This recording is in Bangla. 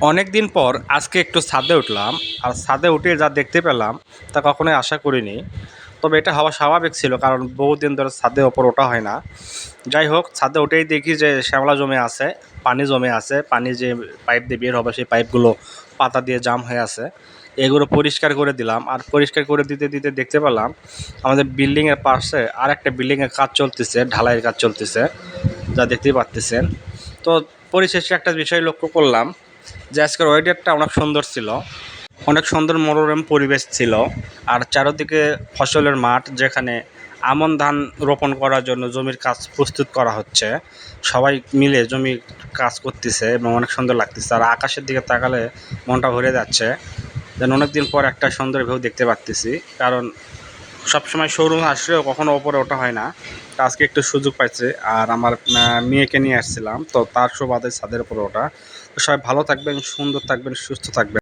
অনেক দিন পর আজকে একটু ছাদে উঠলাম। আর ছাদে উঠে যা দেখতে পেলাম তা কখনোই আশা করিনি। তবে এটা হওয়া স্বাভাবিক ছিল, কারণ বহুদিন ধরে ছাদে ওপর ওঠা হয় না। যাই হোক, ছাদে উঠেই দেখি যে শ্যাওলা জমে আছে, পানি জমে আছে, পানি যে পাইপ দিয়ে বের হবে সেই পাইপগুলো পাতা দিয়ে জাম হয়ে আছে। এগুলো পরিষ্কার করে দিলাম, আর পরিষ্কার করে দিতে দিতে দেখতে পেলাম আমাদের বিল্ডিংয়ের পাশে আর একটা বিল্ডিংয়ের কাজ চলতেছে, ঢালাইয়ের কাজ চলতেছে, যা দেখতেই পাচ্তেছেন। তো পরিশেষে একটা বিষয় লক্ষ্য করলাম যে আজকের ওয়েদারটা অনেক সুন্দর ছিল, অনেক সুন্দর মনোরম পরিবেশ ছিল। আর চারদিকে ফসলের মাঠ, যেখানে আমন ধান রোপণ করার জন্য জমির কাজ প্রস্তুত করা হচ্ছে, সবাই মিলে জমির কাজ করতেছে এবং অনেক সুন্দর লাগতেছে। আর আকাশের দিকে তাকালে মনটা ভরে যাচ্ছে, যেন অনেকদিন পর একটা সুন্দর ভিউ দেখতে পাচ্তেছি। কারণ সবসময় শোরুমে আসলেও কখনো ওপরে ওঠা হয় না, তো আজকে একটু সুযোগ পাইছে। আর আমার মেয়েকে নিয়ে আসছিলাম, তো তার সুবাদে ছাদের উপরে ওঠা। তো সবাই ভালো থাকবেন, সুন্দর থাকবেন, সুস্থ থাকবেন।